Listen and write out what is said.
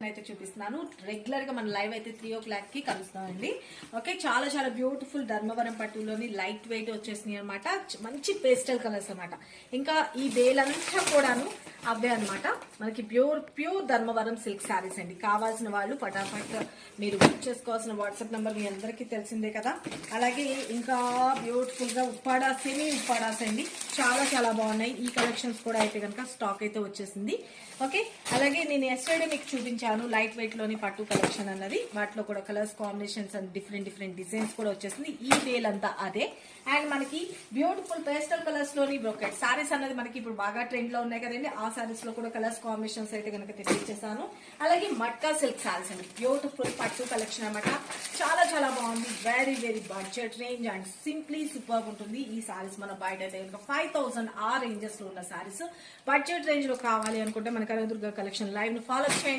అయితే చూపిస్తున్నాను. రెగ్యులర్ గా మన లైవ్ అయితే 3 o'clock కి కలుస్తామండి. ఓకే, చాలా చాలా బ్యూటిఫుల్ ధర్మవరం పట్టులోని లైట్ వెయిట్ వచ్చేసినాయి అనమాట. మంచి పేస్టల్ కలర్స్ అనమాట. ఇంకా ఈ వేలంతా కూడాను అవే అనమాట. మనకి ప్యూర్ ధర్మవరం సిల్క్ శారీస్ అండి. కావాల్సిన వాళ్ళు ఫటాఫట్ మీరు బుక్ చేసుకోవాల్సిన వాట్సాప్ నెంబర్ మీ అందరికీ తెలిసిందే కదా. అలాగే ఇంకా బ్యూటిఫుల్ గా ఉప్పాడా సెమీ ఉప్పాడాస్ అండి, చాలా చాలా బాగున్నాయి. ఈ కలెక్షన్స్ కూడా అయితే కనుక స్టాక్ అయితే వచ్చేసింది. ఓకే, అలాగే నేను ఎస్టర్డే మీకు చూపించాను లైట్ వెయిట్ లోని పట్టు కలెక్షన్ అన్నది. వాటిలో కూడా colours combinations and different designs కూడా వచ్చేసింది. ఈ వేల్ అంతా అదే. అండ్ మనకి బ్యూటిఫుల్ పేస్టల్ కలర్స్ లోని బ్రోకెట్ సారీస్ అన్నది మనకి ఇప్పుడు బాగా ట్రెండ్ లో ఉన్నాయి కదండి. ఆ సారీస్ లో కూడా కలర్స్ కాంబినేషన్స్ అయితే కనుక తెప్పించేసాను. అలాగే మట్కా సిల్క్ సారీస్ అండి, బ్యూటిఫుల్ పట్టు కలెక్షన్ అనమాట. చాలా చాలా బాగుంది. Very budget range and simply super ఉంటుంది. ఈ సారీస్ మన బయట అయితే కనుక 5,000 ఆ రేంజెస్ లో ఉన్న సారీస్. బడ్జెట్ రేంజ్ లో కావాలి అనుకుంటే మన కనకదుర్గ కలెక్షన్ లైవ్ ను ఫాలో చేయండి.